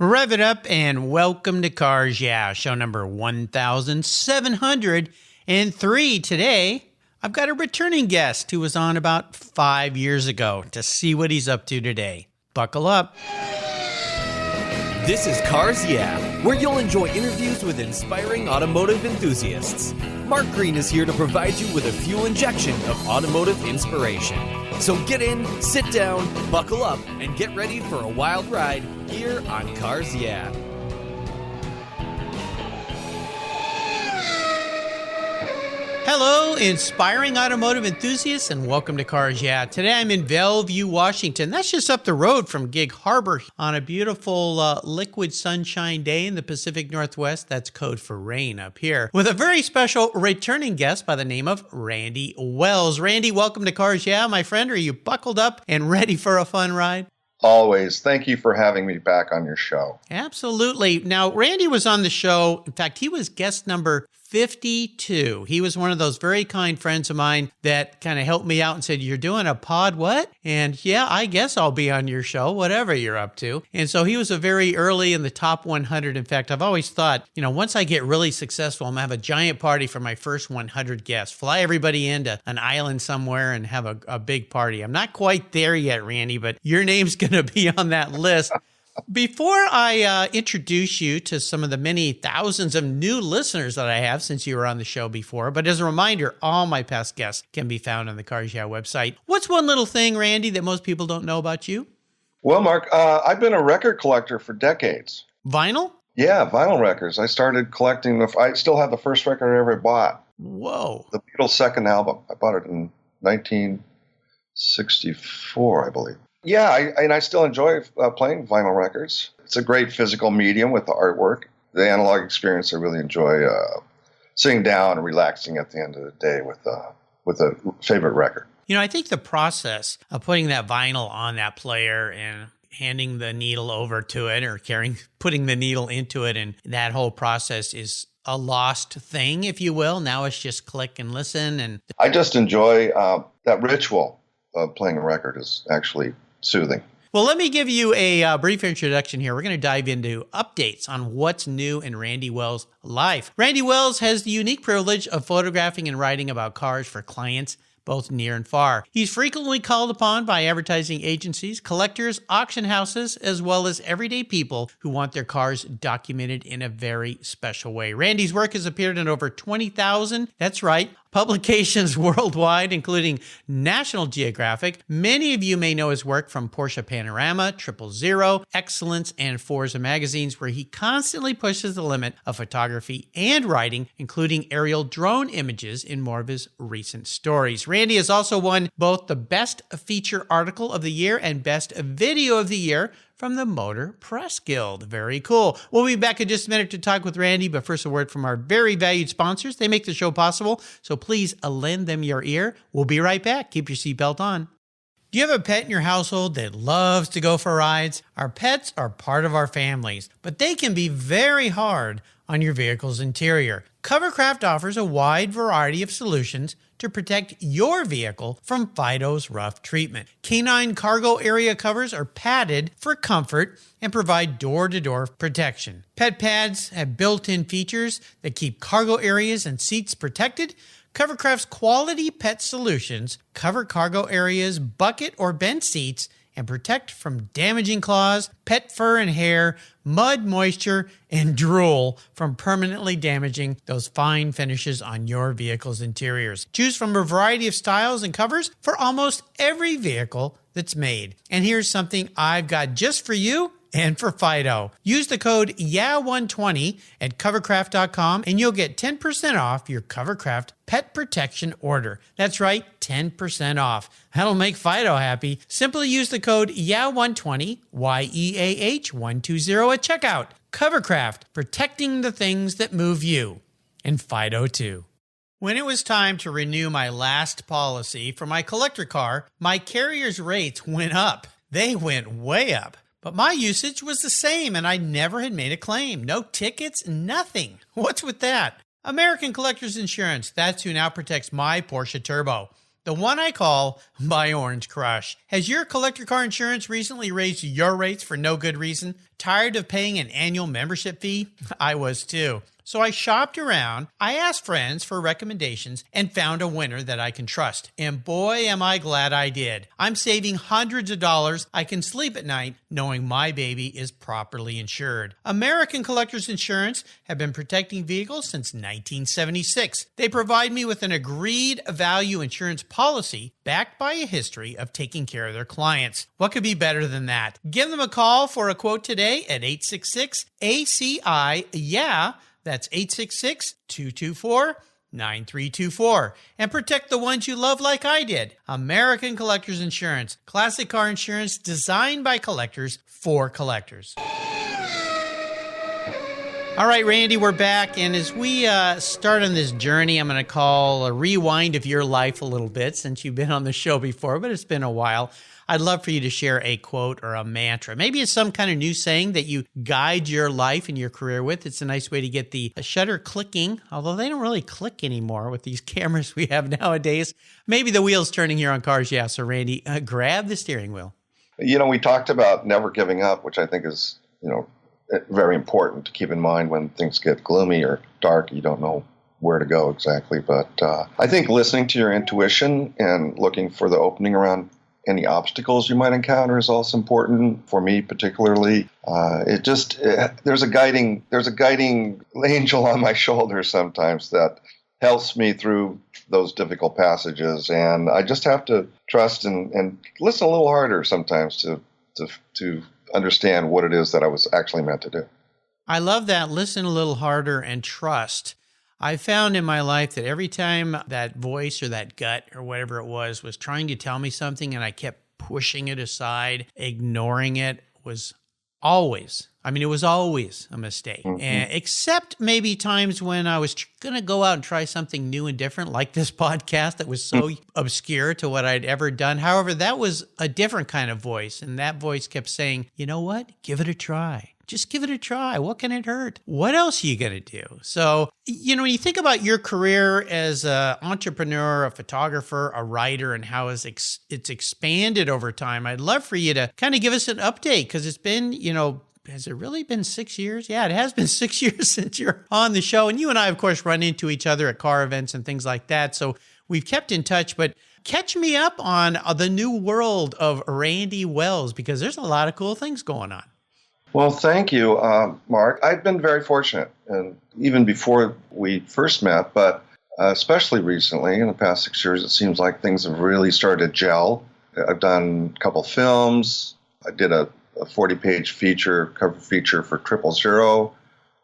Rev it up and welcome to Cars Yeah, show number 1703. Today, I've got a returning guest who was on about 5 years ago to see what he's up to today. Buckle up. This is Cars Yeah, where you'll enjoy interviews with inspiring automotive enthusiasts. Mark Green is here to provide you with a fuel injection of automotive inspiration. So get in, sit down, buckle up, and get ready for a wild ride here on Cars Yeah. Hello, inspiring automotive enthusiasts, and welcome to Cars Yeah. Today I'm in Bellevue, Washington. That's just up the road from Gig Harbor on a beautiful liquid sunshine day in the Pacific Northwest. That's code for rain up here. With a very special returning guest by the name of Randy Wells. Randy, welcome to Cars Yeah, my friend. Are you buckled up and ready for a fun ride? Always. Thank you for having me back on your show. Absolutely. Now, Randy was on the show. In fact, he was guest number 52. He was one of those very kind friends of mine that kind of helped me out and said, "You're doing a pod, what?" And yeah, I guess I'll be on your show, whatever you're up to. And so he was a very early in the top 100. In fact, I've always thought, once I get really successful, I'm going to have a giant party for my first 100 guests. Fly everybody into an island somewhere and have a big party. I'm not quite there yet, Randy, but your name's going to be on that list. Before I introduce you to some of the many thousands of new listeners that I have since you were on the show before, but as a reminder, all my past guests can be found on the Cars Yeah website. What's one little thing, Randy, that most people don't know about you? Well, Mark, I've been a record collector for decades. Vinyl? Yeah, vinyl records. I started collecting I still have the first record I ever bought. Whoa. The Beatles' second album. I bought it in 1964, I believe. Yeah, I still enjoy playing vinyl records. It's a great physical medium with the artwork. The analog experience, I really enjoy sitting down and relaxing at the end of the day with a favorite record. I think the process of putting that vinyl on that player and handing the needle over to it or putting the needle into it, and that whole process is a lost thing, if you will. Now it's just click and listen. And I just enjoy that ritual of playing a record is actually soothing. Well, let me give you a brief introduction here. We're going to dive into updates on what's new in Randy Wells' life. Randy Wells has the unique privilege of photographing and writing about cars for clients both near and far. He's frequently called upon by advertising agencies, collectors, auction houses, as well as everyday people who want their cars documented in a very special way. Randy's work has appeared in over 20,000, that's right, publications worldwide, including National Geographic. Many of you may know his work from Porsche Panorama, 000, Excellence, and Forza magazines, where he constantly pushes the limit of photography and writing, including aerial drone images in more of his recent stories. Randy has also won both the Best Feature Article of the Year and Best Video of the Year from the Motor Press Guild. Very cool. We'll be back in just a minute to talk with Randy, but first a word from our very valued sponsors. They make the show possible, so please lend them your ear. We'll be right back. Keep your seatbelt on. Do you have a pet in your household that loves to go for rides? Our pets are part of our families, but they can be very hard on your vehicle's interior. Covercraft offers a wide variety of solutions to protect your vehicle from Fido's rough treatment. Canine cargo area covers are padded for comfort and provide door-to-door protection. Pet pads have built-in features that keep cargo areas and seats protected. Covercraft's quality pet solutions cover cargo areas, bucket or bench seats, and protect from damaging claws, pet fur and hair, mud, moisture, and drool from permanently damaging those fine finishes on your vehicle's interiors. Choose from a variety of styles and covers for almost every vehicle that's made. And here's something I've got just for you and for Fido. Use the code YEAH120 at covercraft.com and you'll get 10% off your Covercraft pet protection order. That's right, 10% off. That'll make Fido happy. Simply use the code YEAH120, YEAH120 at checkout. Covercraft, protecting the things that move you. And Fido too. When it was time to renew my last policy for my collector car, my carrier's rates went up. They went way up. But my usage was the same and I never had made a claim. No tickets, nothing. What's with that? American Collectors Insurance, that's who now protects my Porsche Turbo. the one I call my Orange Crush. Has your collector car insurance recently raised your rates for no good reason? Tired of paying an annual membership fee? I was too. So I shopped around, I asked friends for recommendations, and found a winner that I can trust. And boy, am I glad I did. I'm saving hundreds of dollars. I can sleep at night knowing my baby is properly insured. American Collectors Insurance have been protecting vehicles since 1976. They provide me with an agreed value insurance policy backed by a history of taking care of their clients. What could be better than that? Give them a call for a quote today at 866-ACI-YEAH. That's 866-224-9324. And protect the ones you love like I did. American Collectors Insurance. Classic car insurance designed by collectors for collectors. All right, Randy, we're back. And as we start on this journey, I'm going to call a rewind of your life a little bit since you've been on the show before, but it's been a while. I'd love for you to share a quote or a mantra. Maybe it's some kind of new saying that you guide your life and your career with. It's a nice way to get the shutter clicking, although they don't really click anymore with these cameras we have nowadays. Maybe the wheel's turning here on cars. Yeah, so Randy, grab the steering wheel. We talked about never giving up, which I think is, very important to keep in mind when things get gloomy or dark. You don't know where to go exactly. But I think listening to your intuition and looking for the opening around any obstacles you might encounter is also important for me, particularly. There's a guiding angel on my shoulder sometimes that helps me through those difficult passages, and I just have to trust and listen a little harder sometimes to understand what it is that I was actually meant to do. I love that. Listen a little harder and trust. I found in my life that every time that voice or that gut or whatever it was trying to tell me something and I kept pushing it aside, ignoring it, was always a mistake. Mm-hmm. Except maybe times when I was going to go out and try something new and different, like this podcast that was so obscure to what I'd ever done. However, that was a different kind of voice. And that voice kept saying, you know what? Give it a try. Just give it a try. What can it hurt? What else are you going to do? So, when you think about your career as an entrepreneur, a photographer, a writer, and how it's expanded over time, I'd love for you to kind of give us an update because it's been, has it really been 6 years? Yeah, it has been 6 years since you're on the show. And you and I, of course, run into each other at car events and things like that. So we've kept in touch, but catch me up on the new world of Randy Wells because there's a lot of cool things going on. Well, thank you, Mark. I've been very fortunate, and even before we first met, but especially recently, in the past 6 years, it seems like things have really started to gel. I've done a couple films. I did a 40-page cover feature for 000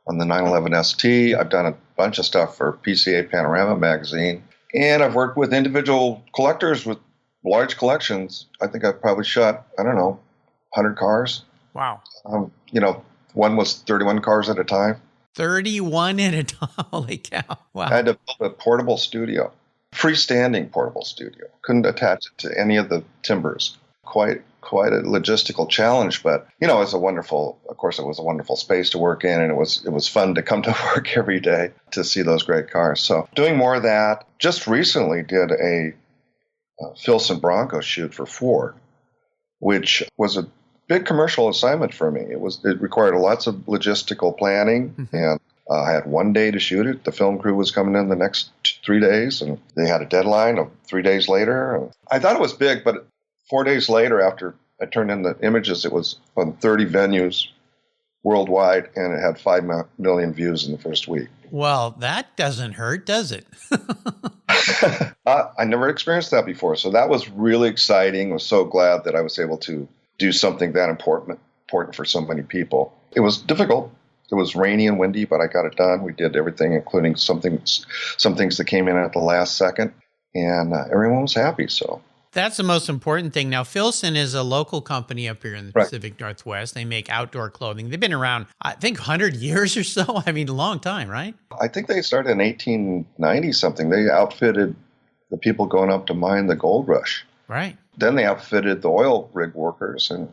on the 911 ST. I've done a bunch of stuff for PCA Panorama magazine, and I've worked with individual collectors with large collections. I think I've probably shot, 100 cars. Wow. One was 31 cars at a time. 31 at a time. Holy cow. Wow. I had to build a portable studio, freestanding portable studio. Couldn't attach it to any of the timbers. Quite a logistical challenge, but it was a wonderful space to work in, and it was fun to come to work every day to see those great cars. So doing more of that. Just recently did a Filson Bronco shoot for Ford, which was a big commercial assignment for me. It required lots of logistical planning, and I had 1 day to shoot it. The film crew was coming in the next 3 days, and they had a deadline of 3 days later. I thought it was big, but 4 days later, after I turned in the images, it was on 30 venues worldwide, and it had 5 million views in the first week. Well, that doesn't hurt, does it? I never experienced that before, so that was really exciting. I was so glad that I was able to do something that important for so many people. It was difficult. It was rainy and windy, but I got it done. We did everything, including some things that came in at the last second, and everyone was happy. So that's the most important thing. Now, Filson is a local company up here in the Pacific Northwest. They make outdoor clothing. They've been around, I think, 100 years or so. I mean, a long time, right? I think they started in 1890 something. They outfitted the people going up to mine the gold rush. Right. Then they outfitted the oil rig workers, and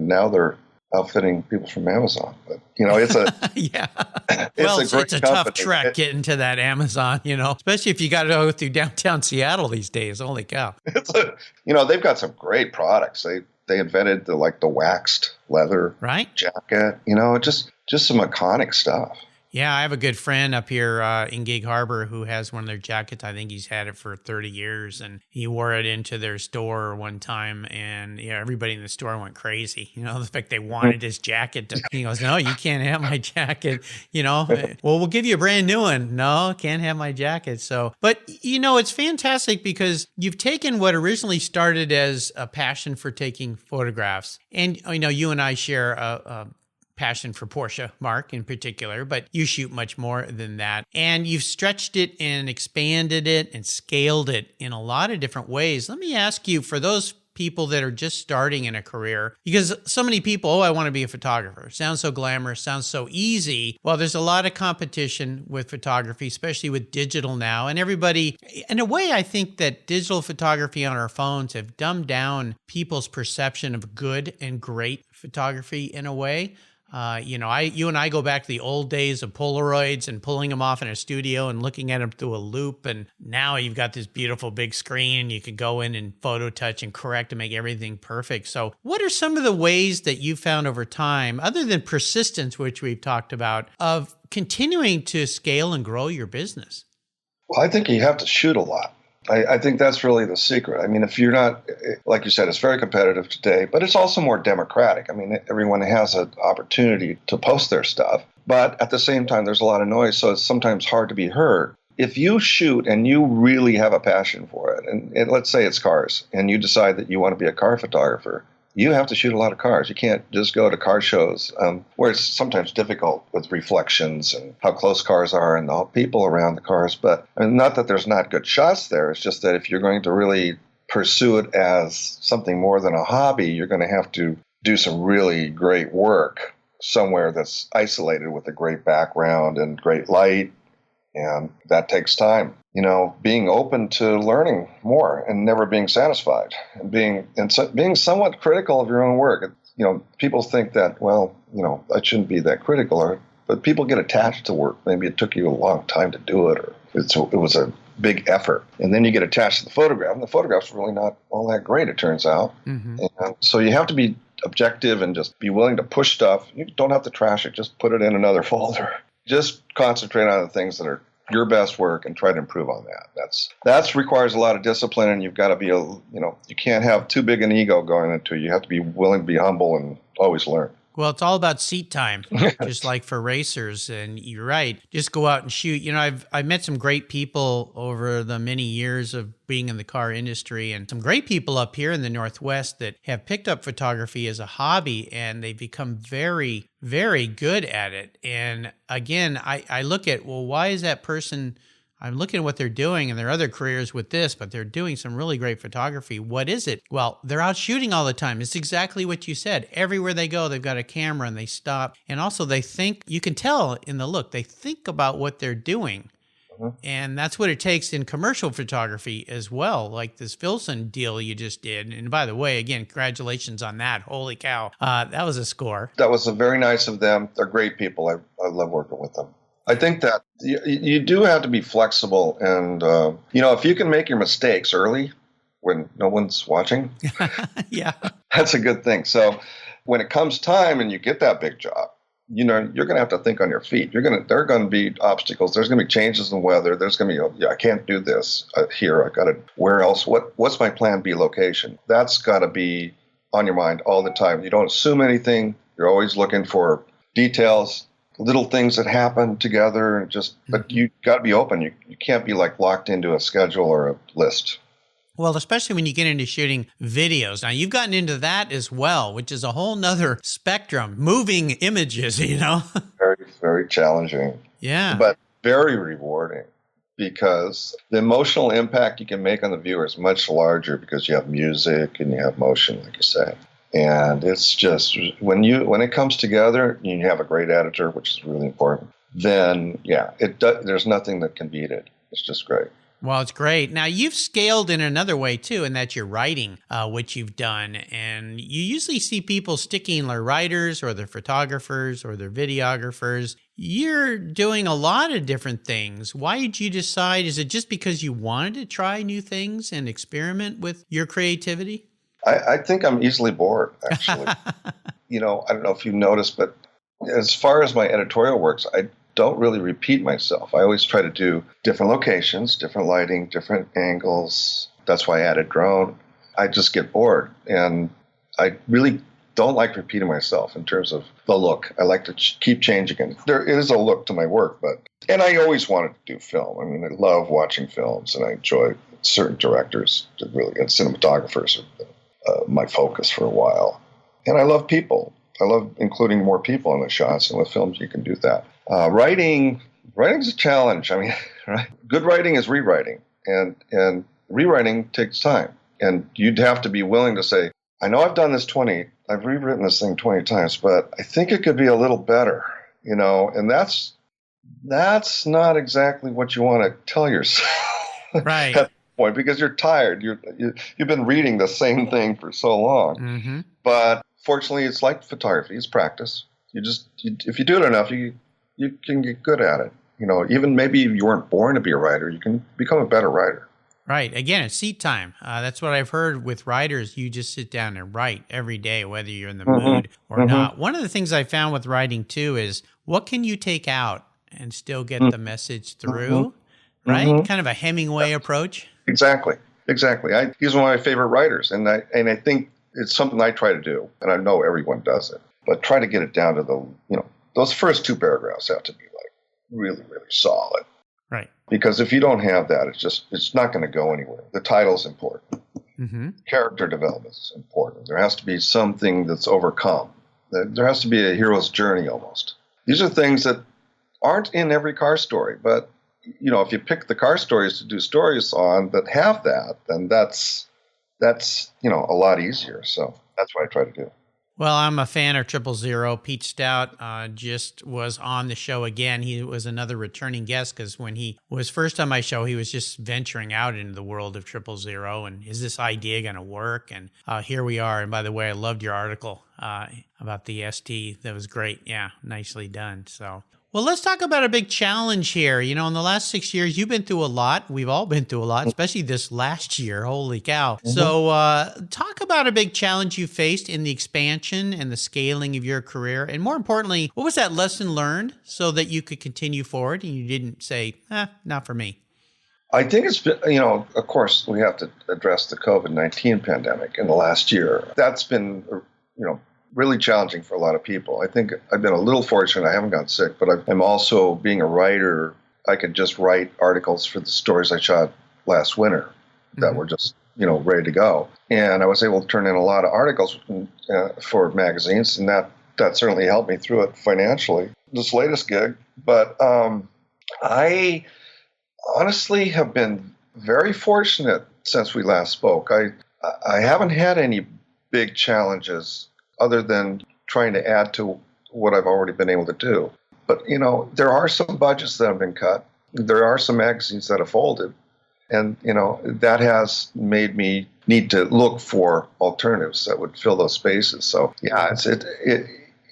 now they're outfitting people from Amazon. But It's a Yeah. it's Well, a great it's a tough company. trek getting to that Amazon, especially if you got to go through downtown Seattle these days. Holy cow. They've got some great products. They invented the waxed leather Right? jacket. Just some iconic stuff. Yeah, I have a good friend up here in Gig Harbor who has one of their jackets. I think he's had it for 30 years, and he wore it into their store one time, and everybody in the store went crazy. The fact they wanted his jacket. He goes, "No, you can't have my jacket." Well, we'll give you a brand new one. No, can't have my jacket. So, but it's fantastic because you've taken what originally started as a passion for taking photographs, and you and I share a passion for Porsche, Mark, in particular, but you shoot much more than that. And you've stretched it and expanded it and scaled it in a lot of different ways. Let me ask you, for those people that are just starting in a career, because so many people, I want to be a photographer. Sounds so glamorous, sounds so easy. Well, there's a lot of competition with photography, especially with digital now. And everybody, in a way, I think that digital photography on our phones have dumbed down people's perception of good and great photography in a way. You and I go back to the old days of Polaroids and pulling them off in a studio and looking at them through a loop. And now you've got this beautiful big screen and you can go in and photo touch and correct and make everything perfect. So what are some of the ways that you found over time, other than persistence, which we've talked about, of continuing to scale and grow your business? Well, I think you have to shoot a lot. I think that's really the secret. I mean, if you're not, like you said, it's very competitive today, but it's also more democratic. I mean, everyone has an opportunity to post their stuff, but at the same time, there's a lot of noise, so it's sometimes hard to be heard. If you shoot and you really have a passion for it, and let's say it's cars, and you decide that you want to be a car photographer, you have to shoot a lot of cars. You can't just go to car shows where it's sometimes difficult with reflections and how close cars are and the people around the cars. But not that there's not good shots there. It's just that if you're going to really pursue it as something more than a hobby, you're going to have to do some really great work somewhere that's isolated with a great background and great light. And that takes time. Being open to learning more and never being satisfied, and being somewhat critical of your own work. People think that, I shouldn't be that critical, but people get attached to work. Maybe it took you a long time to do it, or it was a big effort. And then you get attached to the photograph, and the photograph's really not all that great, it turns out. Mm-hmm. And so you have to be objective and just be willing to push stuff. You don't have to trash it. Just put it in another folder. Just concentrate on the things that are your best work and try to improve on that. That requires a lot of discipline, and you've got to be you can't have too big an ego going into it. You have to be willing to be humble and always learn. Well, it's all about seat time, just like for racers. And you're right. Just go out and shoot. I've met some great people over the many years of being in the car industry, and some great people up here in the Northwest that have picked up photography as a hobby, and they've become very, very good at it. And again, I look at, why is that person... I'm looking at what they're doing in their other careers with this, but they're doing some really great photography. What is it? Well, they're out shooting all the time. It's exactly what you said. Everywhere they go, they've got a camera and they stop. And also they think, you can tell in the look, they think about what they're doing. Mm-hmm. And that's what it takes in commercial photography as well, like this Filson deal you just did. And by the way, again, congratulations on that. Holy cow. That was a score. That was very nice of them. They're great people. I love working with them. I think that you do have to be flexible, and if you can make your mistakes early when no one's watching, yeah, that's a good thing. So when it comes time and you get that big job, you're going to have to think on your feet. There are going to be obstacles. There's going to be changes in weather. There's going to be, I can't do this here. I got to, where else? What's my plan B location? That's got to be on your mind all the time. You don't assume anything. You're always looking for details, little things that happen together, and but you got to be open. You can't be locked into a schedule or a list. Well, especially when you get into shooting videos. Now, you've gotten into that as well, which is a whole nother spectrum, moving images, Very, very challenging. Yeah. But very rewarding, because the emotional impact you can make on the viewer is much larger because you have music and you have motion, like you say. And it's just, when it comes together, you have a great editor, which is really important, then, there's nothing that can beat it. It's just great. Well, it's great. Now, you've scaled in another way, too, and that's your writing, which you've done. And you usually see people sticking their writers or their photographers or their videographers. You're doing a lot of different things. Why did you decide? Is it just because you wanted to try new things and experiment with your creativity? I think I'm easily bored, actually. I don't know if you noticed, but as far as my editorial works, I don't really repeat myself. I always try to do different locations, different lighting, different angles. That's why I added drone. I just get bored. And I really don't like repeating myself in terms of the look. I like to keep changing it. There is a look to my work, and I always wanted to do film. I mean, I love watching films, and I enjoy certain directors, and cinematographers have been my focus for a while. And I love people. I love including more people in the shots, and with films you can do that. Writing's a challenge. I mean, right? Good writing is rewriting, and rewriting takes time. And you'd have to be willing to say, I know I've done this I've rewritten this thing 20 times, but I think it could be a little better, and that's not exactly what you want to tell yourself. Right. At that point, because you're tired. You've been reading the same thing for so long. Mm-hmm. But fortunately, it's like photography. It's practice. If you do it enough, you can get good at it. Even maybe you weren't born to be a writer, you can become a better writer. Right. Again, it's seat time. That's what I've heard with writers. You just sit down and write every day, whether you're in the mood or not. One of the things I found with writing, too, is what can you take out and still get the message through, right? Kind of a Hemingway approach. Exactly. He's one of my favorite writers, and I think it's something I try to do, and I know everyone does it, but try to get it down to those first two paragraphs have to be like really, really solid. Right. Because if you don't have that, it's not going to go anywhere. The title's important. Mm-hmm. Character development is important. There has to be something that's overcome. There has to be a hero's journey almost. These are things that aren't in every car story, but if you pick the car stories to do stories on that have that, then that's a lot easier. So that's what I try to do. Well, I'm a fan of 000. Pete Stout just was on the show again. He was another returning guest because when he was first on my show, he was just venturing out into the world of 000. And is this idea going to work? And here we are. And by the way, I loved your article about the ST. That was great. Yeah, nicely done. So. Well, let's talk about a big challenge here. In the last 6 years, you've been through a lot. We've all been through a lot, especially this last year. Holy cow. Mm-hmm. So talk about a big challenge you faced in the expansion and the scaling of your career. And more importantly, what was that lesson learned so that you could continue forward and you didn't say, not for me? I think it's been, of course, we have to address the COVID-19 pandemic in the last year. That's been, really challenging for a lot of people. I think I've been a little fortunate. I haven't gotten sick, but I'm also, being a writer, I could just write articles for the stories I shot last winter that were just, ready to go. And I was able to turn in a lot of articles for magazines, and that certainly helped me through it financially, this latest gig. But I honestly have been very fortunate since we last spoke. I haven't had any big challenges other than trying to add to what I've already been able to do. But, there are some budgets that have been cut. There are some magazines that have folded. And, that has made me need to look for alternatives that would fill those spaces. So, yeah,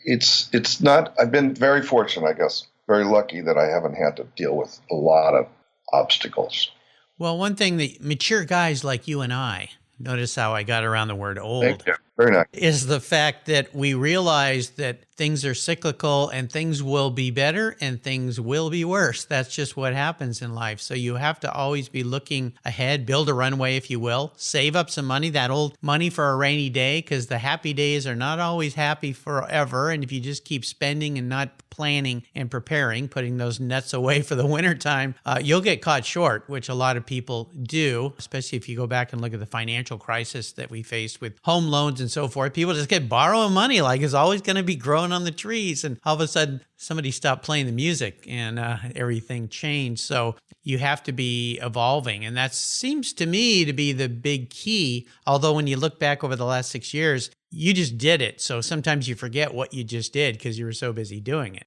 it's not, I've been very fortunate, I guess, very lucky that I haven't had to deal with a lot of obstacles. Well, one thing that mature guys like you and I, notice how I got around the word old. Thank you. Very nice. Is the fact that we realize that things are cyclical and things will be better and things will be worse. That's just what happens in life. So you have to always be looking ahead, build a runway, if you will, save up some money, that old money for a rainy day, because the happy days are not always happy forever. And if you just keep spending and not planning and preparing, putting those nuts away for the wintertime, you'll get caught short, which a lot of people do, especially if you go back and look at the financial crisis that we faced with home loans and so forth. People just get borrowing money like it's always going to be growing on the trees. And all of a sudden, somebody stopped playing the music and everything changed. So you have to be evolving. And that seems to me to be the big key. Although when you look back over the last 6 years, you just did it. So sometimes you forget what you just did because you were so busy doing it.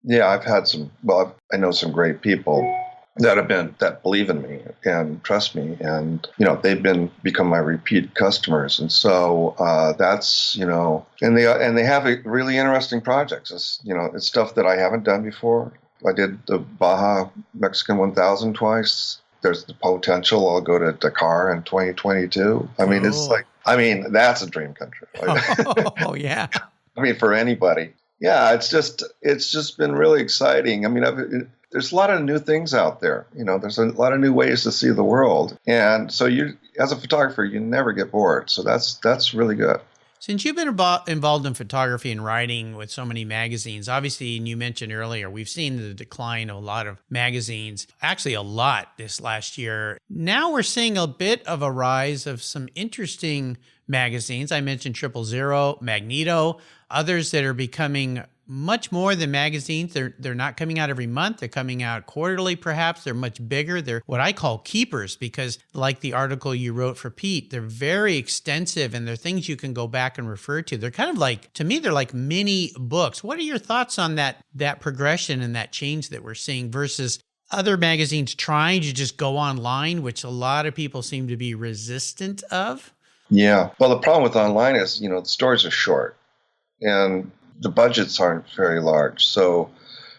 Yeah, I know some great people that believe in me and trust me, and they've become my repeat customers, and so that's and they have really interesting projects. It's stuff that I haven't done before. I did the Baja Mexican 1000 twice. There's the potential I'll go to Dakar in 2022. I mean, that's a dream come true. Oh yeah. I mean, for anybody. Yeah, it's just been really exciting. I mean, there's a lot of new things out there. There's a lot of new ways to see the world. And so as a photographer, you never get bored. So that's really good. Since you've been involved in photography and writing with so many magazines, obviously, and you mentioned earlier, we've seen the decline of a lot of magazines, actually a lot this last year. Now we're seeing a bit of a rise of some interesting magazines. I mentioned 000, Magneto, others that are becoming much more than magazines. They're not coming out every month. They're coming out quarterly, perhaps. They're much bigger. They're what I call keepers because, like the article you wrote for Pete, they're very extensive and they're things you can go back and refer to. They're kind of like, to me, they're like mini books. What are your thoughts on that progression and that change that we're seeing versus other magazines trying to just go online, which a lot of people seem to be resistant of? Yeah. Well, the problem with online is, the stories are short and the budgets aren't very large. So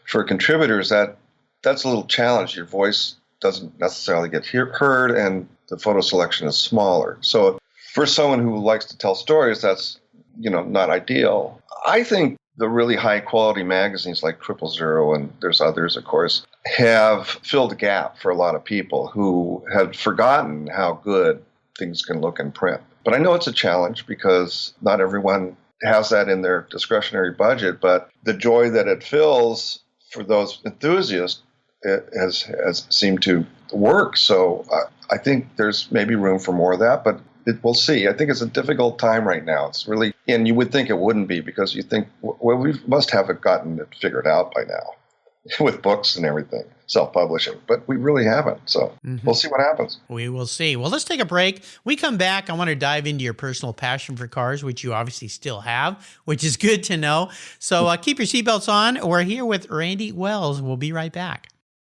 for contributors, that's a little challenge. Your voice doesn't necessarily get heard and the photo selection is smaller. So for someone who likes to tell stories, that's, not ideal. I think the really high quality magazines like 000, and there's others, of course, have filled a gap for a lot of people who had forgotten how good things can look in print. But I know it's a challenge because not everyone has that in their discretionary budget, but the joy that it fills for those enthusiasts has seemed to work. So I think there's maybe room for more of that, but we'll see. I think it's a difficult time right now. It's really, and you would think it wouldn't be because you think, well, we must have gotten it figured out by now with books and everything, self-publishing, but we really haven't. So We'll see what happens. We will see. Well, let's take a break. We come back. I want to dive into your personal passion for cars, which you obviously still have, which is good to know. So keep your seatbelts on. We're here with Randy Wells. We'll be right back.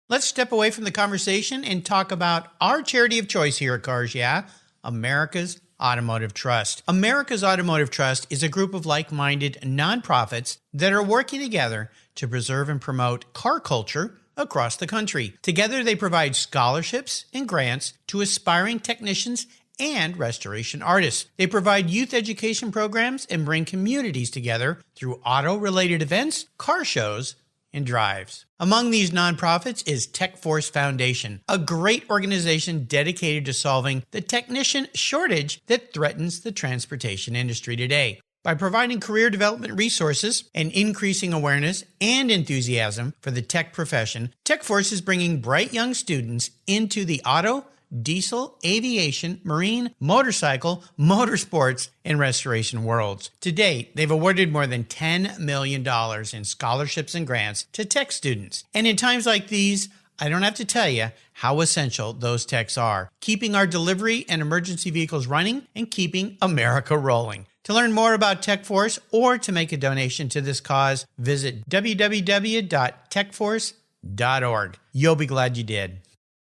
Let's step away from the conversation and talk about our charity of choice here at Cars Yeah, America's Automotive Trust. America's Automotive Trust is a group of like-minded nonprofits that are working together to preserve and promote car culture across the country. Together, they provide scholarships and grants to aspiring technicians and restoration artists. They provide youth education programs and bring communities together through auto-related events, car shows, and drives. Among these nonprofits is TechForce Foundation, a great organization dedicated to solving the technician shortage that threatens the transportation industry today. By providing career development resources and increasing awareness and enthusiasm for the tech profession, TechForce is bringing bright young students into the auto, diesel, aviation, marine, motorcycle, motorsports, and restoration worlds. To date, they've awarded more than $10 million in scholarships and grants to tech students. And in times like these, I don't have to tell you how essential those techs are, keeping our delivery and emergency vehicles running and keeping America rolling. To learn more about TechForce or to make a donation to this cause, visit www.techforce.org. You'll be glad you did.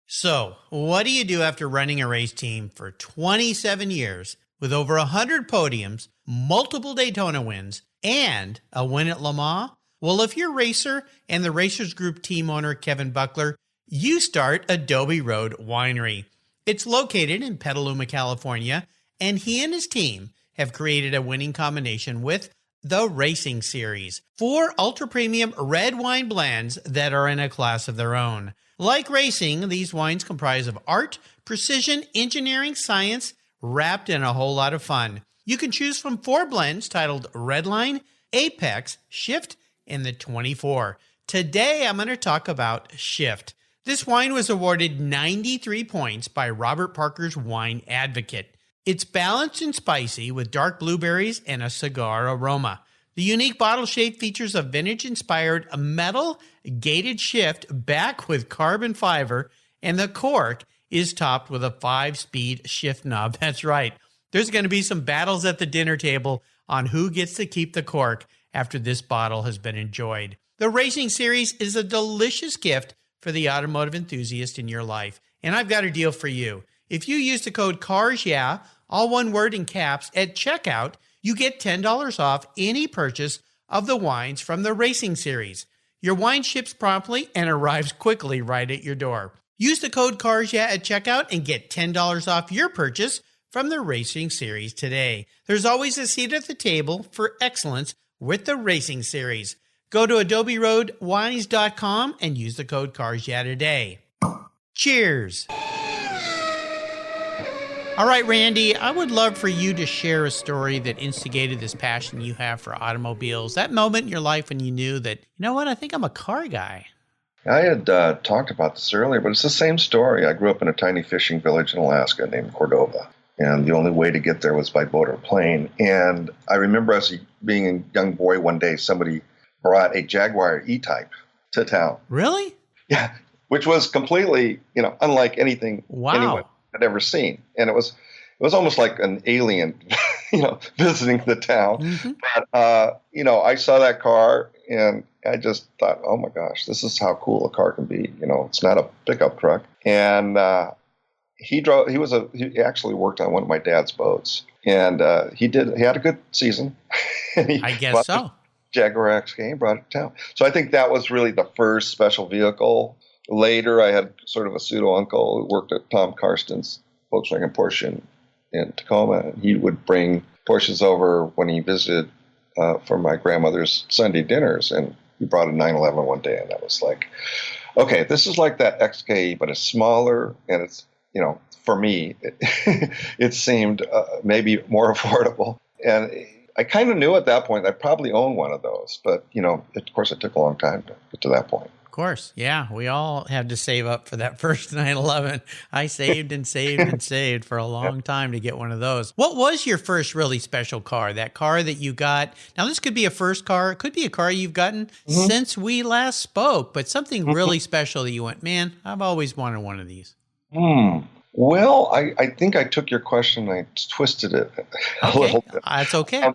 So, what do you do after running a race team for 27 years with over 100 podiums, multiple Daytona wins, and a win at Le Mans? Well, if you're a racer and the Racers Group team owner Kevin Buckler, you start Adobe Road Winery. It's located in Petaluma, California, and he and his team have created a winning combination with the Racing Series, 4 ultra-premium red wine blends that are in a class of their own. Like racing, these wines comprise of art, precision, engineering, science, wrapped in a whole lot of fun. You can choose from 4 blends titled Redline, Apex, Shift, and the 24. Today, I'm going to talk about Shift. This wine was awarded 93 points by Robert Parker's Wine Advocate. It's balanced and spicy with dark blueberries and a cigar aroma. The unique bottle shape features a vintage-inspired metal gated shift back with carbon fiber, and the cork is topped with a 5-speed shift knob. That's right. There's going to be some battles at the dinner table on who gets to keep the cork after this bottle has been enjoyed. The Racing Series is a delicious gift for the automotive enthusiast in your life. And I've got a deal for you. If you use the code CARSYEAH, all one word in caps, at checkout, you get $10 off any purchase of the wines from the Racing Series. Your wine ships promptly and arrives quickly right at your door. Use the code CARSYEAH at checkout and get $10 off your purchase from the Racing Series today. There's always a seat at the table for excellence with the Racing Series. Go to adoberoadwines.com and use the code CARSYEAH today. Cheers! All right, Randy, I would love for you to share a story that instigated this passion you have for automobiles. That moment in your life when you knew that, you know what, I think I'm a car guy. I had talked about this earlier, but it's the same story. I grew up in a tiny fishing village in Alaska named Cordova, and the only way to get there was by boat or plane. And I remember as being a young boy one day, somebody brought a Jaguar E-Type to town. Really? Yeah, which was completely, unlike anything anyone had ever seen. And it was almost like an alien, visiting the town. Mm-hmm. But, I saw that car and I just thought, oh my gosh, this is how cool a car can be. It's not a pickup truck. And he actually worked on one of my dad's boats. And he had a good season. I guess so. Jaguar XK and brought it to town. So I think that was really the first special vehicle. Later, I had sort of a pseudo-uncle who worked at Tom Karsten's Volkswagen Porsche in Tacoma. And he would bring Porsches over when he visited for my grandmother's Sunday dinners. And he brought a 911 one day. And I was like, okay, this is like that XK, but it's smaller. And it's, for me, it seemed maybe more affordable. And I kind of knew at that point I probably owned one of those. But, of course, it took a long time to get to that point. Of course. Yeah. We all had to save up for that first 911. I saved and saved and saved for a long time to get one of those. What was your first really special car? That car that you got? Now, this could be a first car. It could be a car you've gotten since we last spoke, but something really special that you went, man, I've always wanted one of these. Well, I think I took your question and I twisted it a little bit. That's okay.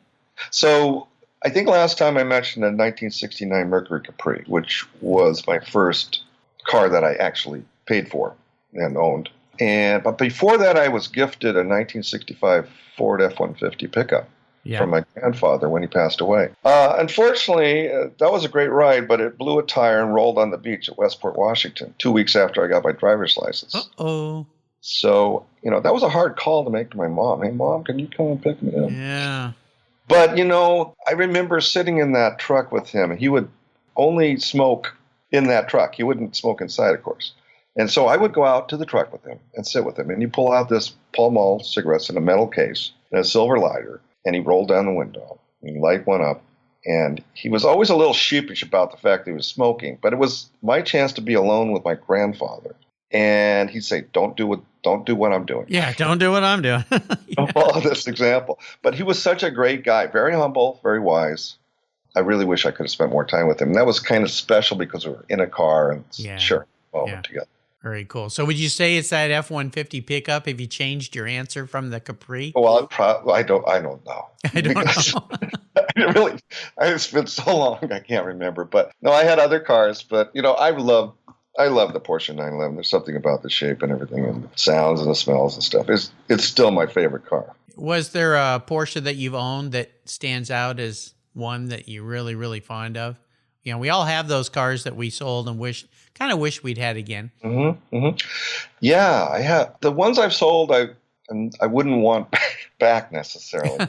So I think last time I mentioned a 1969 Mercury Capri, which was my first car that I actually paid for and owned. But before that, I was gifted a 1965 Ford F-150 pickup from my grandfather when he passed away. Unfortunately, that was a great ride, but it blew a tire and rolled on the beach at Westport, Washington, 2 weeks after I got my driver's license. Uh-oh. So, that was a hard call to make to my mom. Hey, Mom, can you come and pick me up? Yeah. But, I remember sitting in that truck with him. He would only smoke in that truck. He wouldn't smoke inside, of course. And so I would go out to the truck with him and sit with him. And he'd pull out this Pall Mall cigarettes in a metal case and a silver lighter. And he rolled down the window. And he'd light one up. And he was always a little sheepish about the fact that he was smoking. But it was my chance to be alone with my grandfather. And he'd say, don't do what I'm doing. Yeah, don't do what I'm doing. Don't follow this example. But he was such a great guy, very humble, very wise. I really wish I could have spent more time with him. And that was kind of special because we were in a car and together. Very cool. So would you say it's that F-150 pickup? Have you changed your answer from the Capri? Well, I don't know. I don't know. It's been so long, I can't remember. But no, I had other cars. But, I love the Porsche 911. There's something about the shape and everything and the sounds and the smells and stuff. It's still my favorite car. Was there a Porsche that you've owned that stands out as one that you're really, really fond of? We all have those cars that we sold and wish we'd had again. Yeah, I have. The ones I've sold, I wouldn't want back necessarily.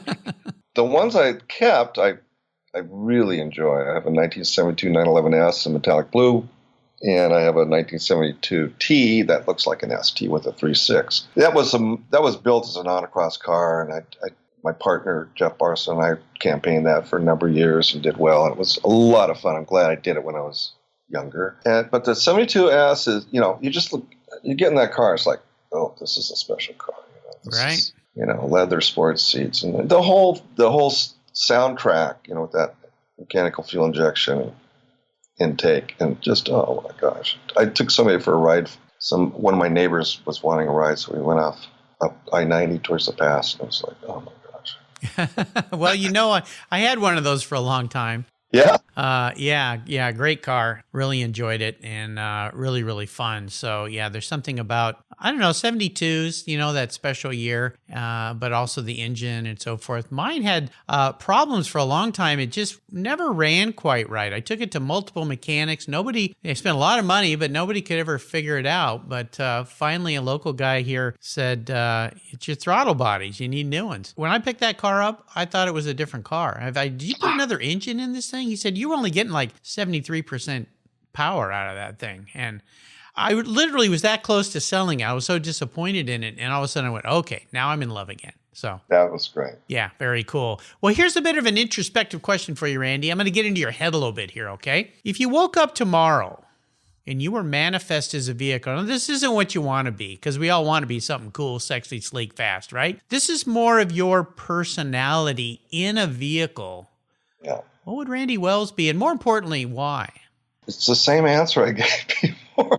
The ones I kept, I really enjoy. I have a 1972 911S in metallic blue. And I have a 1972 T that looks like an ST with a 3.6. That was built as an autocross car, and my partner Jeff Barson and I campaigned that for a number of years and did well. And it was a lot of fun. I'm glad I did it when I was younger. But the 72S is, you get in that car, it's like, oh, this is a special car. Right. Is, leather sports seats and the whole soundtrack, with that mechanical fuel injection intake, and just, oh my gosh. I took somebody for a ride. One of my neighbors was wanting a ride, so we went up I-90 towards the pass, and I was like, oh my gosh. Well, I had one of those for a long time. Yeah. Yeah, great car. Really enjoyed it and really, really fun. So yeah, there's something about, I don't know, 72s, you know, that special year, but also the engine and so forth. Mine had problems for a long time. It just never ran quite right. I took it to multiple mechanics. They spent a lot of money, but nobody could ever figure it out. But finally, a local guy here said, it's your throttle bodies. You need new ones. When I picked that car up, I thought it was a different car. Did you put another engine in this thing? He said, you were only getting like 73% power out of that thing. And I literally was that close to selling it. I was so disappointed in it. And all of a sudden I went, okay, now I'm in love again. So that was great. Yeah, very cool. Well, here's a bit of an introspective question for you, Randy. I'm going to get into your head a little bit here, okay? If you woke up tomorrow and you were manifest as a vehicle, now this isn't what you want to be, because we all want to be something cool, sexy, sleek, fast, right? This is more of your personality in a vehicle. Yeah. What would Randy Wells be? And more importantly, why? It's the same answer I gave before.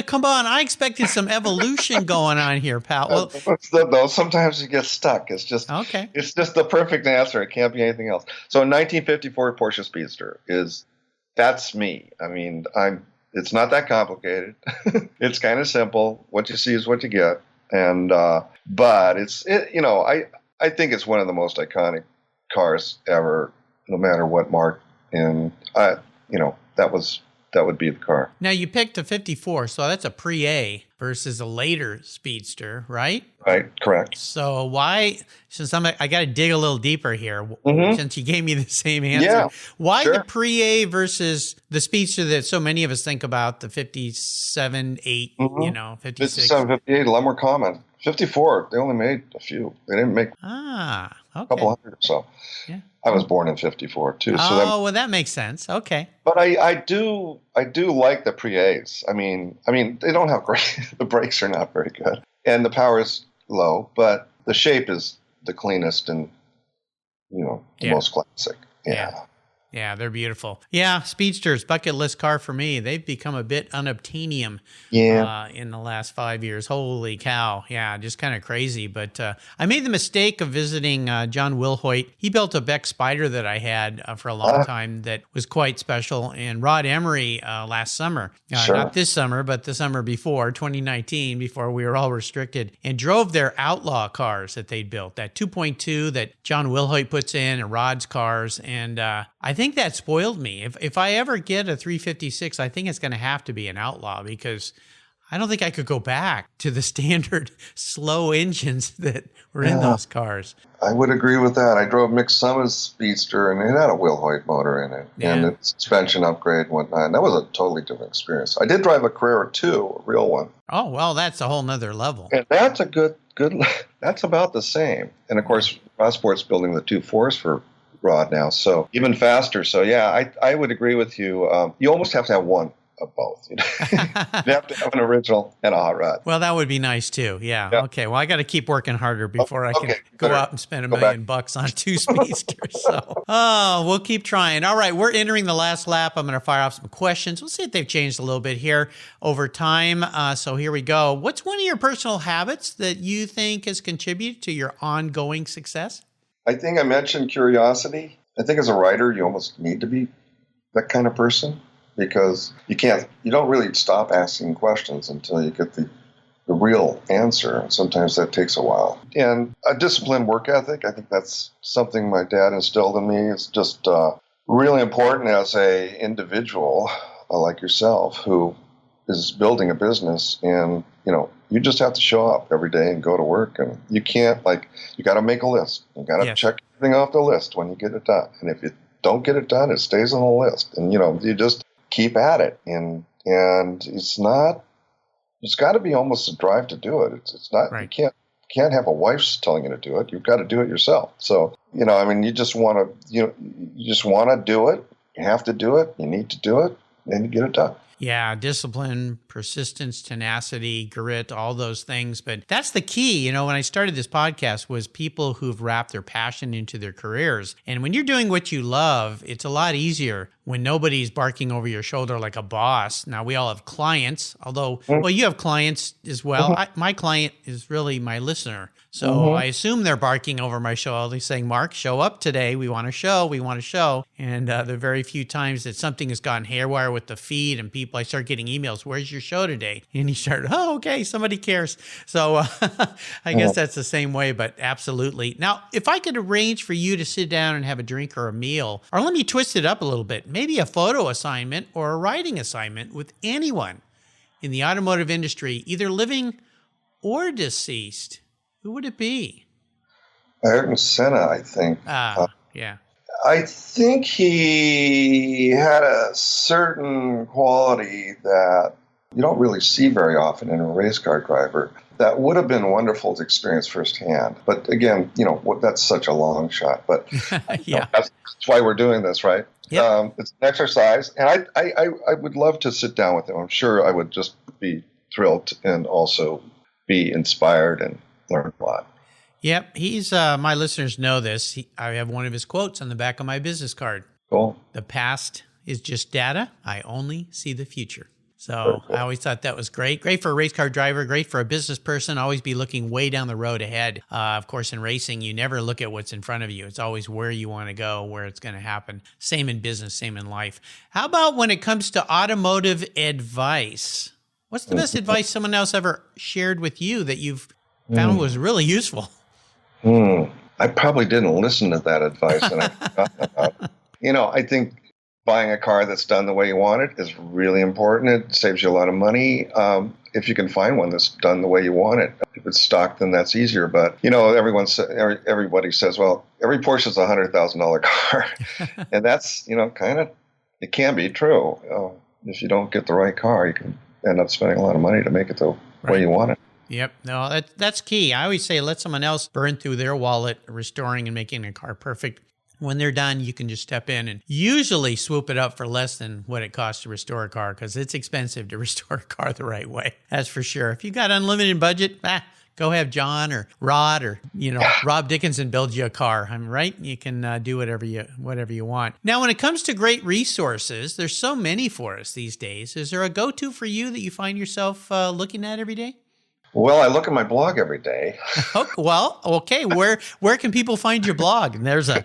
Come on. I expected some evolution going on here, pal. Well, no, sometimes you get stuck. It's just okay. It's just the perfect answer. It can't be anything else. So 1954 Porsche Speedster that's me. I mean, it's not that complicated. It's kind of simple. What you see is what you get. And but I think it's one of the most iconic cars ever, no matter what mark. And that would be the car. Now you picked a 54, so that's a pre-A versus a later Speedster, right? Right, correct. So why, I got to dig a little deeper here, since you gave me the same answer. Yeah, why sure. the pre-A versus the Speedster that so many of us think about, the 57, 8, 56? 57, 58, a lot more common. 54, they only made a few. They didn't make okay. a couple hundred or so. Yeah. I was born in 54 too. Well, that makes sense. Okay. But I do like the pre-A's. I mean, they don't have great, the brakes are not very good. And the power is low, but the shape is the cleanest and, the most classic. Yeah. Yeah, they're beautiful. Yeah, Speedsters, bucket list car for me. They've become a bit unobtainium in the last 5 years. Holy cow. Yeah, just kind of crazy. But I made the mistake of visiting John Wilhoit. He built a Beck Spider that I had for a long time that was quite special. And Rod Emery last summer, not this summer, but the summer before, 2019, before we were all restricted, and drove their Outlaw cars that they'd built, that 2.2 that John Wilhoit puts in and Rod's cars. And I think that spoiled me. If I ever get a 356, I think it's going to have to be an Outlaw, because I don't think I could go back to the standard slow engines that were in those cars. I would agree with that. I drove Mick Summers' Speedster, and it had a Wilhoit motor in it, and a suspension upgrade and whatnot. And that was a totally different experience. I did drive a Carrera 2, a real one. Oh, well, that's a whole nother level. And that's a good, that's about the same. And of course, Rossport's building the 2.4s for Rod now, so even faster. So yeah, I would agree with you. You almost have to have one of both. You have to have an original and a hot rod. Well, that would be nice too. Yeah. Okay. Well, I got to keep working harder before I can go out and spend $1 million on 2 Speedsters. So, we'll keep trying. All right, we're entering the last lap. I'm going to fire off some questions. We'll see if they've changed a little bit here over time. So here we go. What's one of your personal habits that you think has contributed to your ongoing success? I think I mentioned curiosity. I think as a writer, you almost need to be that kind of person, because you don't really stop asking questions until you get the real answer. And sometimes that takes a while. And a disciplined work ethic, I think that's something my dad instilled in me. It's just really important as a individual like yourself who is building a business, and you just have to show up every day and go to work, and you can't, you got to make a list. You got to check everything off the list when you get it done. And if you don't get it done, it stays on the list, and you just keep at it. And it's got to be almost a drive to do it. It's not, you can't have a wife telling you to do it. You've got to do it yourself. So, you just want to do it. You have to do it. You need to do it, and you get it done. Yeah, discipline, persistence, tenacity, grit, all those things. But that's the key. When I started this podcast was people who've wrapped their passion into their careers. And when you're doing what you love, it's a lot easier when nobody's barking over your shoulder like a boss. Now, we all have clients, although, well, you have clients as well. My client is really my listener. So I assume they're barking over my shoulder, saying, Mark, show up today. We want to show. We want to show. And the very few times that something has gone haywire with the feed and people, I start getting emails, where's your show today? And you start, oh, okay, somebody cares. So I guess that's the same way, but absolutely. Now, if I could arrange for you to sit down and have a drink or a meal, or let me twist it up a little bit, maybe a photo assignment or a writing assignment with anyone in the automotive industry, either living or deceased, who would it be? Ayrton Senna, I think. Yeah. I think he had a certain quality that you don't really see very often in a race car driver. That would have been wonderful to experience firsthand. But again, that's such a long shot. But Yeah. That's why we're doing this, right? Yep. It's an exercise. And I would love to sit down with him. I'm sure I would just be thrilled and also be inspired and learn a lot. Yep. He's, my listeners know this. I have one of his quotes on the back of my business card. Cool. The past is just data. I only see the future. So I always thought that was great. Great for a race car driver, great for a business person. Always be looking way down the road ahead. Of course, in racing, you never look at what's in front of you. It's always where you want to go, where it's going to happen. Same in business, same in life. How about when it comes to automotive advice? What's the best advice someone else ever shared with you that you've found was really useful? I probably didn't listen to that advice, and I forgot about it. I think buying a car that's done the way you want it is really important. It saves you a lot of money. If you can find one that's done the way you want it. If it's stock, then that's easier. But, everybody says, well, every Porsche is a $100,000 car. And that's, kind of, it can be true. If you don't get the right car, you can end up spending a lot of money to make it the way you want it. Yep. No, that's key. I always say let someone else burn through their wallet restoring and making a car perfect. When they're done, you can just step in and usually swoop it up for less than what it costs to restore a car because it's expensive to restore a car the right way. That's for sure. If you got unlimited budget, go have John or Rod or, Rob Dickinson build you a car. I'm right. You can do whatever you want. Now, when it comes to great resources, there's so many for us these days. Is there a go-to for you that you find yourself looking at every day? Well, I look at my blog every day. Okay. Where can people find your blog? And there's a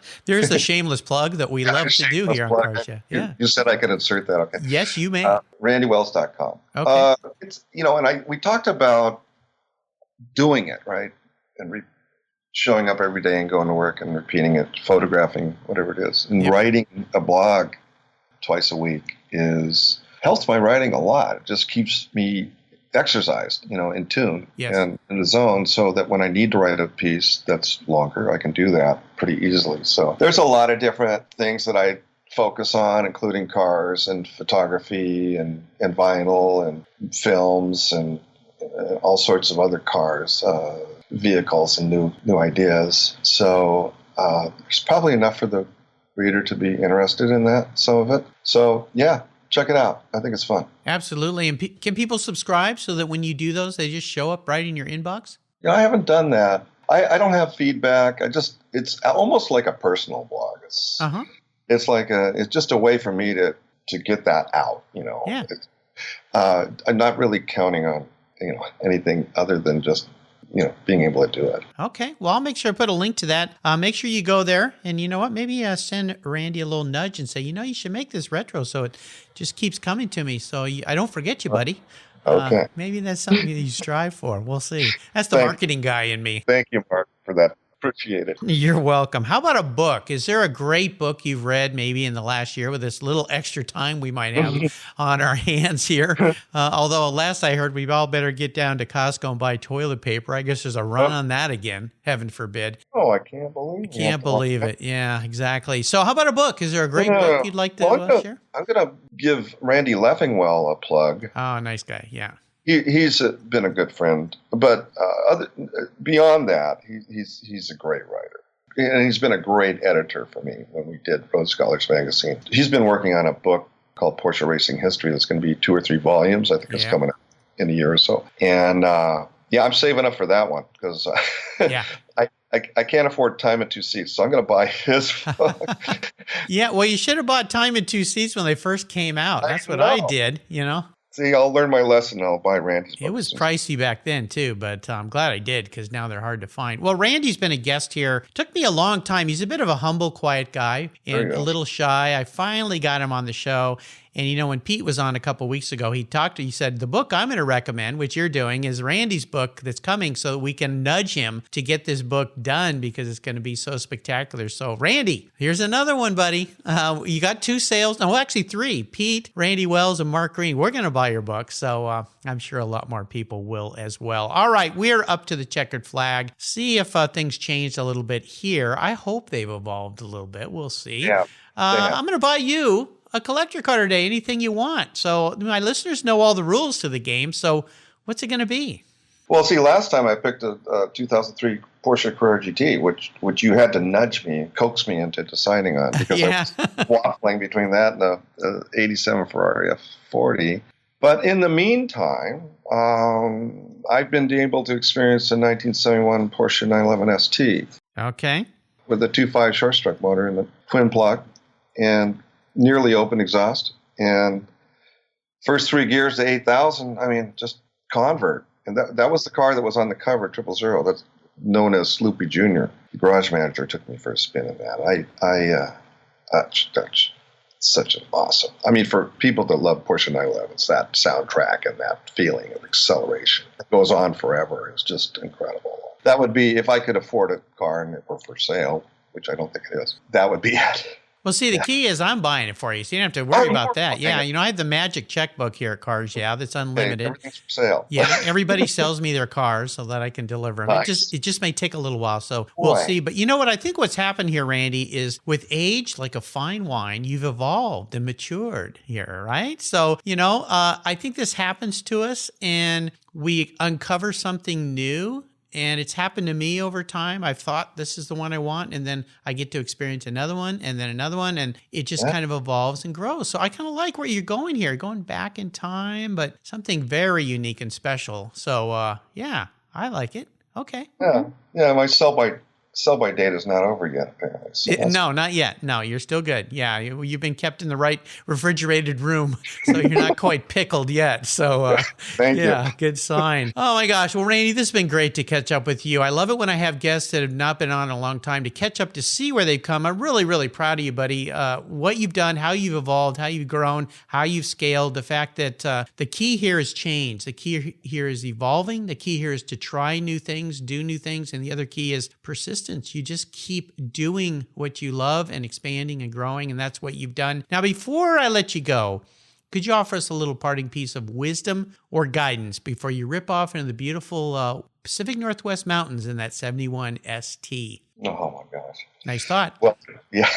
shameless plug that we love to do here on Porsche. Yeah. You said I could insert that. Okay. Yes, you may. RandyWells.com. Okay. It's we talked about doing it right and showing up every day and going to work and repeating it, photographing whatever it is, and writing a blog twice a week helps my writing a lot. It just keeps me exercised, in tune and in the zone, so that when I need to write a piece that's longer, I can do that pretty easily. So there's a lot of different things that I focus on, including cars and photography and vinyl and films and all sorts of other cars, vehicles and new ideas. So there's probably enough for the reader to be interested in some of it. So yeah. Check it out. I think it's fun. Absolutely. And can people subscribe so that when you do those, they just show up right in your inbox? I haven't done that. I don't have feedback. It's almost like a personal blog. It's like it's just a way for me to get that out, Yeah. I'm not really counting on, anything other than just, being able to do it. Okay. Well, I'll make sure I put a link to that. Make sure you go there. And you know what? Maybe send Randy a little nudge and say, you should make this retro so it just keeps coming to me so I don't forget you, buddy. Okay. Maybe that's something that you strive for. We'll see. That's the marketing guy in me. Thank you, Mark, for that. Appreciate it. You're welcome. How about a book? Is there a great book you've read maybe in the last year with this little extra time we might have on our hands here? Although last I heard we all better get down to Costco and buy toilet paper. I guess there's a run on that again. Heaven forbid. Oh, I can't believe it. Can't believe it. Yeah, exactly. So how about a book? Is there a great book you'd like to share? I'm going to give Randy Leffingwell a plug. Oh, nice guy. Yeah. He's been a good friend, but beyond that, he's a great writer, and he's been a great editor for me when we did Road Scholars magazine. He's been working on a book called Porsche Racing History. That's going to be 2 or 3 volumes. I think it's coming out in a year or so. And I'm saving up for that one because I can't afford Time in Two Seats, so I'm going to buy his book. Yeah, well, you should have bought Time in Two Seats when they first came out. That's what I did, See, I'll learn my lesson and I'll buy Randy's book. It was pricey back then, too, but I'm glad I did because now they're hard to find. Well, Randy's been a guest here. Took me a long time. He's a bit of a humble, quiet guy and a little shy. I finally got him on the show. And, when Pete was on a couple of weeks ago, he said, the book I'm going to recommend, which you're doing, is Randy's book that's coming so that we can nudge him to get this book done because it's going to be so spectacular. So, Randy, here's another one, buddy. You got 2 sales. No, actually 3. Pete, Randy Wells, and Mark Green. We're going to buy your book. So, I'm sure a lot more people will as well. All right, we're up to the checkered flag. See if things changed a little bit here. I hope they've evolved a little bit. We'll see. Yeah. I'm going to buy you a collector car today, anything you want. So my listeners know all the rules to the game. So what's it going to be? Well, see, last time I picked a 2003 Porsche Carrera GT, which you had to nudge me, coax me into deciding on because I was waffling between that and the 87 Ferrari F40. But in the meantime, I've been able to experience a 1971 Porsche 911 ST. Okay. With a 2.5 short-stroke motor and the twin plug and nearly open exhaust, and first 3 gears to 8,000. Just convert. And that was the car that was on the cover, 000. That's known as Sloopy Jr. The garage manager took me for a spin in that. That's such an awesome. For people that love Porsche 911s, that soundtrack and that feeling of acceleration that goes on forever is just incredible. That would be, if I could afford a car and it were for sale, which I don't think it is, that would be it. Well, see, the key is I'm buying it for you, so you don't have to worry about that. Yeah, I have the magic checkbook here at Cars that's unlimited. Everything's for sale. Yeah, everybody sells me their cars so that I can deliver them. Nice. It just may take a little while, so we'll see. But you know what? I think what's happened here, Randy, is with age, like a fine wine, you've evolved and matured here, right? So, I think this happens to us, and we uncover something new. And it's happened to me over time. I've thought this is the one I want, and then I get to experience another one, and then another one, and it just kind of evolves and grows. So I kind of like where you're going here, going back in time, but something very unique and special. So, I like it. Okay. Yeah, my sell-by date is not over yet, apparently. So no, not yet. No, you're still good. Yeah, you've been kept in the right refrigerated room, so you're not quite pickled yet. So, Thank you. Good sign. Oh, my gosh. Well, Randy, this has been great to catch up with you. I love it when I have guests that have not been on in a long time to catch up to see where they've come. I'm really, really proud of you, buddy. What you've done, how you've evolved, how you've grown, how you've scaled, the fact that the key here is change. The key here is evolving. The key here is to try new things, do new things, and the other key is persistence. You just keep doing what you love and expanding and growing, and that's what you've done. Now, before I let you go, could you offer us a little parting piece of wisdom or guidance before you rip off into the beautiful Pacific Northwest mountains in that 71 ST? Oh, my gosh. Nice thought. Well, yeah.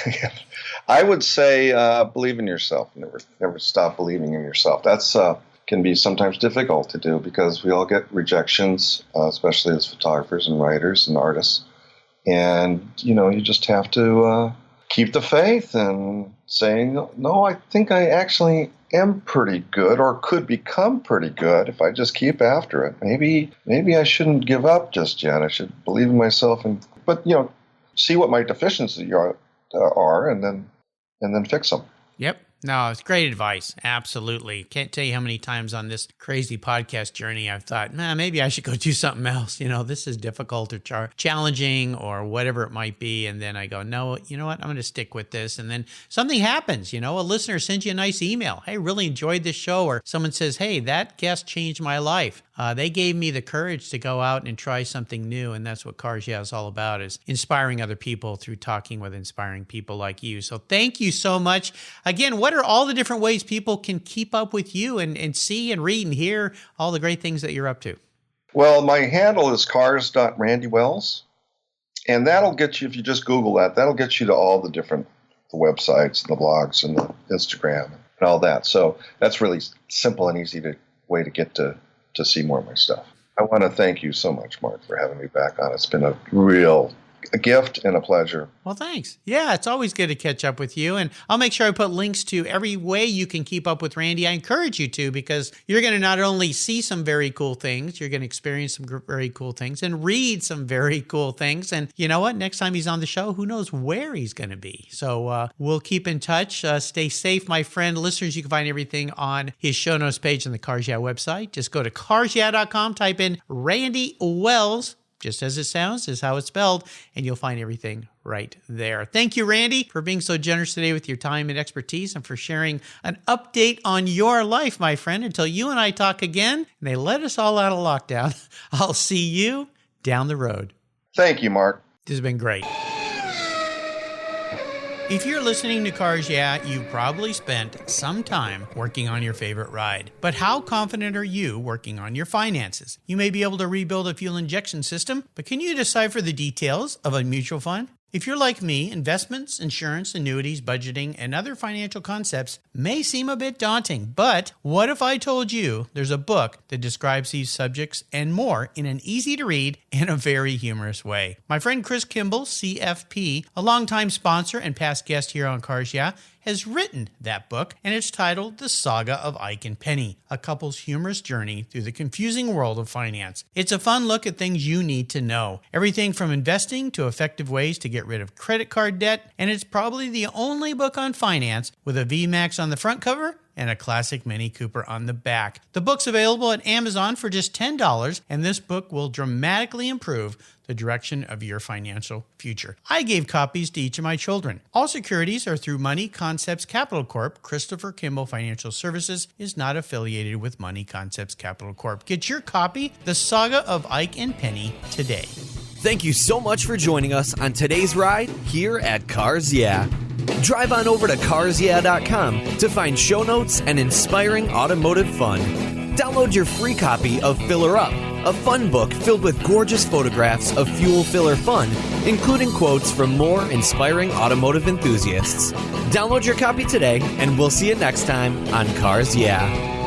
I would say believe in yourself. Never stop believing in yourself. That's can be sometimes difficult to do because we all get rejections, especially as photographers and writers and artists. And, you just have to keep the faith and saying, no, I think I actually am pretty good or could become pretty good if I just keep after it. Maybe I shouldn't give up just yet. I should believe in myself but see what my deficiencies are and then fix them. Yep. No, it's great advice. Absolutely. Can't tell you how many times on this crazy podcast journey I've thought, maybe I should go do something else. This is difficult or challenging or whatever it might be. And then I go, no, you know what? I'm going to stick with this. And then something happens, a listener sends you a nice email. Hey, really enjoyed this show. Or someone says, hey, that guest changed my life. They gave me the courage to go out and try something new. And that's what Cars Yeah is all about, is inspiring other people through talking with inspiring people like you. So thank you so much. Again, what are all the different ways people can keep up with you and see and read and hear all the great things that you're up to? Well, my handle is cars.randywells. And that'll get you, if you just Google that'll get you to all the websites and the blogs and the Instagram and all that. So that's really simple and easy way to get to see more of my stuff. I want to thank you so much, Mark, for having me back on. It's been a real a gift and a pleasure. Well, thanks. Yeah, it's always good to catch up with you. And I'll make sure I put links to every way you can keep up with Randy. I encourage you to, because you're going to not only see some very cool things, you're going to experience some very cool things and read some very cool things. And you know what? Next time he's on the show, who knows where he's going to be. So we'll keep in touch. Stay safe, my friend. Listeners, you can find everything on his show notes page on the Cars Yeah website. Just go to carsyeah.com, type in Randy Wells, just as it sounds, is how it's spelled, and you'll find everything right there. Thank you, Randy, for being so generous today with your time and expertise, and for sharing an update on your life, my friend. Until you and I talk again, and they let us all out of lockdown, I'll see you down the road. Thank you, Mark. This has been great. If you're listening to Cars Yeah, you probably spent some time working on your favorite ride. But how confident are you working on your finances? You may be able to rebuild a fuel injection system, but can you decipher the details of a mutual fund? If you're like me, investments, insurance, annuities, budgeting, and other financial concepts may seem a bit daunting, but what if I told you there's a book that describes these subjects and more in an easy-to-read and a very humorous way? My friend Chris Kimball, CFP, a longtime sponsor and past guest here on Cars Yeah, has written that book, and it's titled The Saga of Ike and Penny, a couple's humorous journey through the confusing world of finance. It's a fun look at things you need to know, everything from investing to effective ways to get rid of credit card debt, and it's probably the only book on finance with a VMAX on the front cover and a classic Mini Cooper on the back. The book's available at Amazon for just $10, and this book will dramatically improve the direction of your financial future. I gave copies to each of my children. All securities are through Money Concepts Capital Corp. Christopher Kimball Financial Services is not affiliated with Money Concepts Capital Corp. Get your copy, The Saga of Ike and Penny, today. Thank you so much for joining us on today's ride here at Cars Yeah. Drive on over to carsyeah.com to find show notes and inspiring automotive fun. Download your free copy of Filler Up, a fun book filled with gorgeous photographs of fuel filler fun, including quotes from more inspiring automotive enthusiasts. Download your copy today, and we'll see you next time on Cars Yeah.